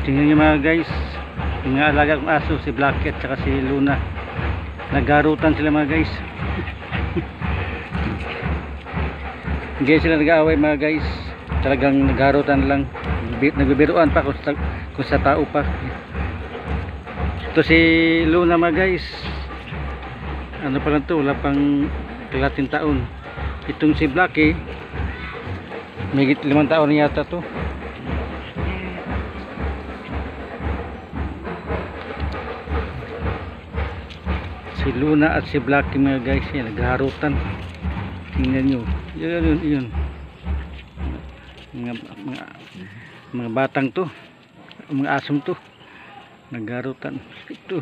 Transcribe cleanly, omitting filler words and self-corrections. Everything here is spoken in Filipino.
Tingnan nyo mga guys, yung alaga kong aso, si Blackhead at si Luna, naggarutan sila mga guys. Hindi sila nag-aaway mga guys, talagang naggarutan lang, nagbibiruan pa kung sa tao pa. Ito si Luna mga guys, ano pa lang to, wala pang kalating taon. Itong si Blacky, may 5 taon na yata to. Si Luna at si Blacky mga guys, yan, nagharutan. Tingnan nyo, yun. Mga batang to, mga asong to, nagharutan. Ito.